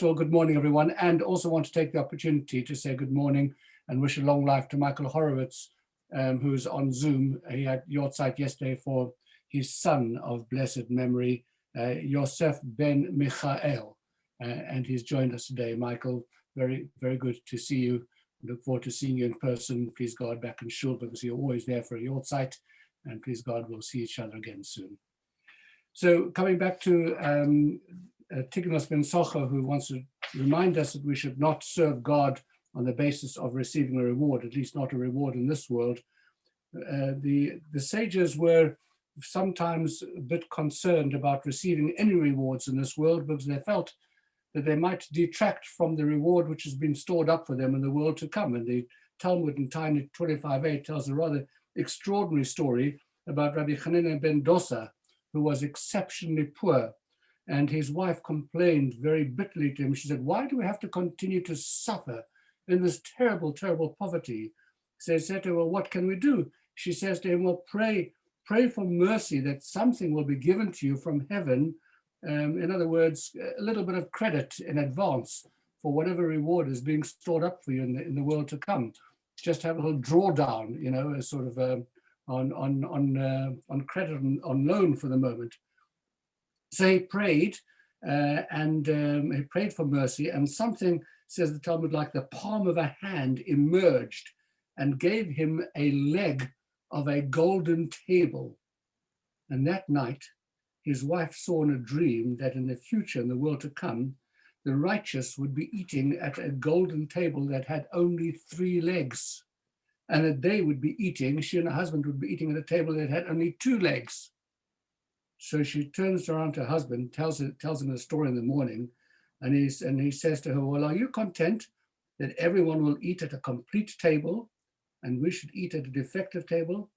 Well, good morning, everyone, and also want to take the opportunity to say good morning and wish a long life to Michael Horowitz, who's on Zoom. He had Yortzeit yesterday for his son of blessed memory, Yosef Ben Michael, and he's joined us today. Michael, very, very good to see you. Look forward to seeing you in person. Please God back in shul because you're always there for Yortzeit, and please God we'll see each other again soon. So coming back to Tignos Ben Socha, who wants to remind us that we should not serve God on the basis of receiving a reward, at least not a reward in this world. The sages were sometimes a bit concerned about receiving any rewards in this world because they felt that they might detract from the reward which has been stored up for them in the world to come. And the Talmud in Tiny 25:8 tells a rather extraordinary story about Rabbi Hanina ben Dosa, who was exceptionally poor. And his wife complained very bitterly to him. She said, "Why do we have to continue to suffer in this terrible, terrible poverty?" So he said to her, "Well, what can we do?" She says to him, "Well, pray for mercy that something will be given to you from heaven. In other words, a little bit of credit in advance for whatever reward is being stored up for you in the world to come. Just have a little drawdown, a sort of on credit, on loan for the moment." So he prayed, and he prayed for mercy, and something, says the Talmud, like the palm of a hand emerged and gave him a leg of a golden table. And that night, his wife saw in a dream that in the future, in the world to come, the righteous would be eating at a golden table that had only 3 legs, and that they would be eating, she and her husband would be eating at a table that had only 2 legs. So she turns around to her husband, tells him the story in the morning, and he says to her, "Well, are you content that everyone will eat at a complete table and we should eat at a defective table?"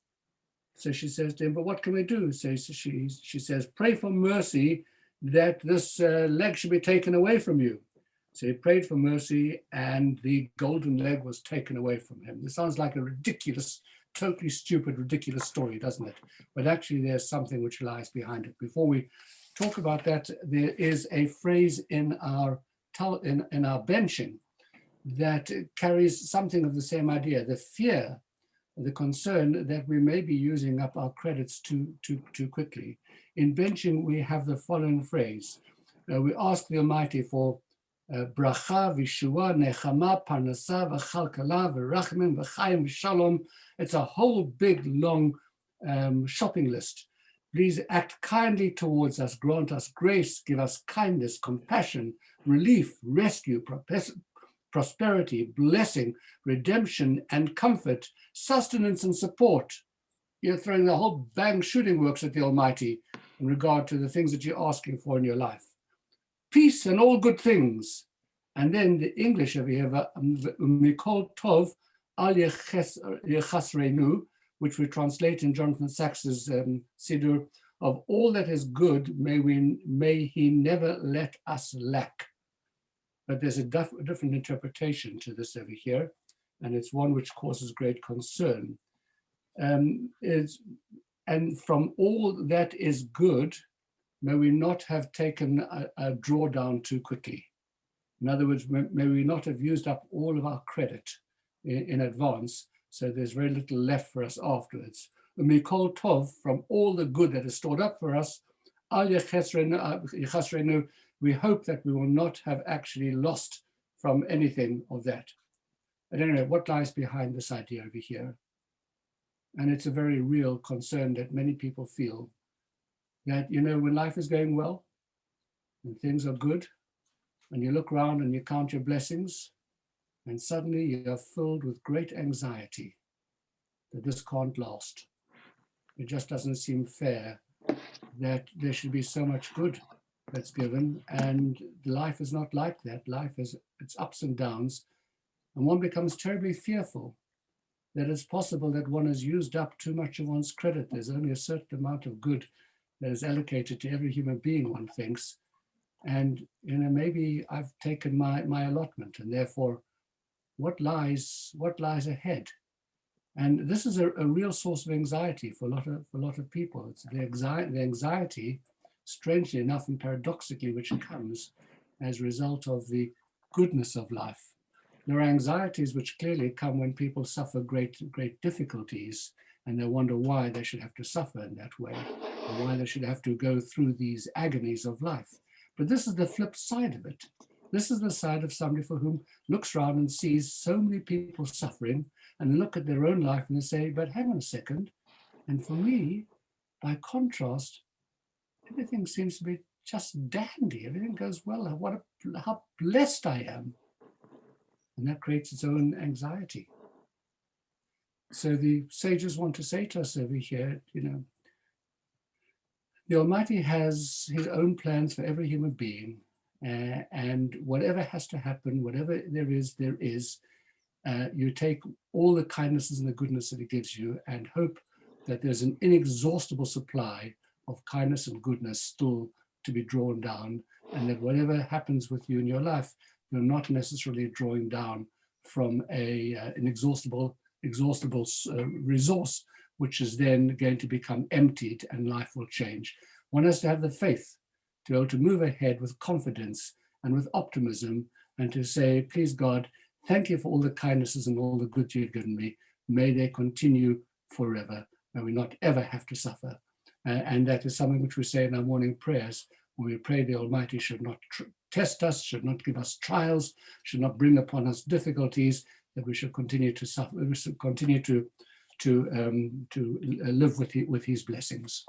So she says to him, "But what can we do?" So she says, "Pray for mercy that this leg should be taken away from you." So he prayed for mercy and the golden leg was taken away from him. This sounds like a ridiculous, totally stupid, ridiculous story, doesn't it? But actually there's something which lies behind it. Before we talk about that, there is a phrase in our benching that carries something of the same idea, the fear, the concern that we may be using up our credits too quickly. In benching, we have the following phrase. We ask the Almighty for bracha, v'shua, nechama, parnasa, v'chalkala, v'rachmim, v'chaim, v'shalom. It's a whole big, long shopping list. Please act kindly towards us, grant us grace, give us kindness, compassion, relief, rescue, prosperity, blessing, redemption, and comfort, sustenance and support. You're throwing the whole bang shooting works at the Almighty in regard to the things that you're asking for in your life. Peace and all good things. And then the English over here, Mikol Tov al Yechasreinu, which we translate in Jonathan Sachs's Siddur, of all that is good, may he never let us lack. But there's a different interpretation to this over here, and it's one which causes great concern. And from all that is good, may we not have taken a drawdown too quickly. In other words, may we not have used up all of our credit in advance, so there's very little left for us afterwards. Mikol Tov, from all the good that is stored up for us, al Yechasreinu, we hope that we will not have actually lost from anything of that. At any rate, what lies behind this idea over here? And it's a very real concern that many people feel, that, when life is going well, and things are good, and you look around and you count your blessings, and suddenly you're filled with great anxiety that this can't last. It just doesn't seem fair that there should be so much good that's given, and life is not like that. Life is its ups and downs, and one becomes terribly fearful that it's possible that one has used up too much of one's credit. There's only a certain amount of good that is allocated to every human being, one thinks, and maybe I've taken my allotment, and therefore what lies ahead? And this is a real source of anxiety for a lot of people. It's the anxiety, strangely enough and paradoxically, which comes as a result of the goodness of life. There are anxieties which clearly come when people suffer great difficulties, and they wonder why they should have to suffer in that way, or why they should have to go through these agonies of life. But this is the flip side of it. This is the side of somebody for whom looks around and sees so many people suffering, and they look at their own life and they say, but hang on a second. And for me, by contrast, everything seems to be just dandy. Everything goes well. How blessed I am. And that creates its own anxiety. So the sages want to say to us over here, the Almighty has his own plans for every human being. And whatever has to happen, whatever there is, you take all the kindnesses and the goodness that he gives you and hope that there's an inexhaustible supply of kindness and goodness still to be drawn down, and that whatever happens with you in your life, you're not necessarily drawing down from an inexhaustible resource, which is then going to become emptied and life will change. One has to have the faith to be able to move ahead with confidence and with optimism and to say, please God, thank you for all the kindnesses and all the good you've given me. May they continue forever. May we not ever have to suffer. And that is something which we say in our morning prayers, when we pray the Almighty should not test us, should not give us trials, should not bring upon us difficulties, that we should continue to suffer, we should continue to live with his blessings.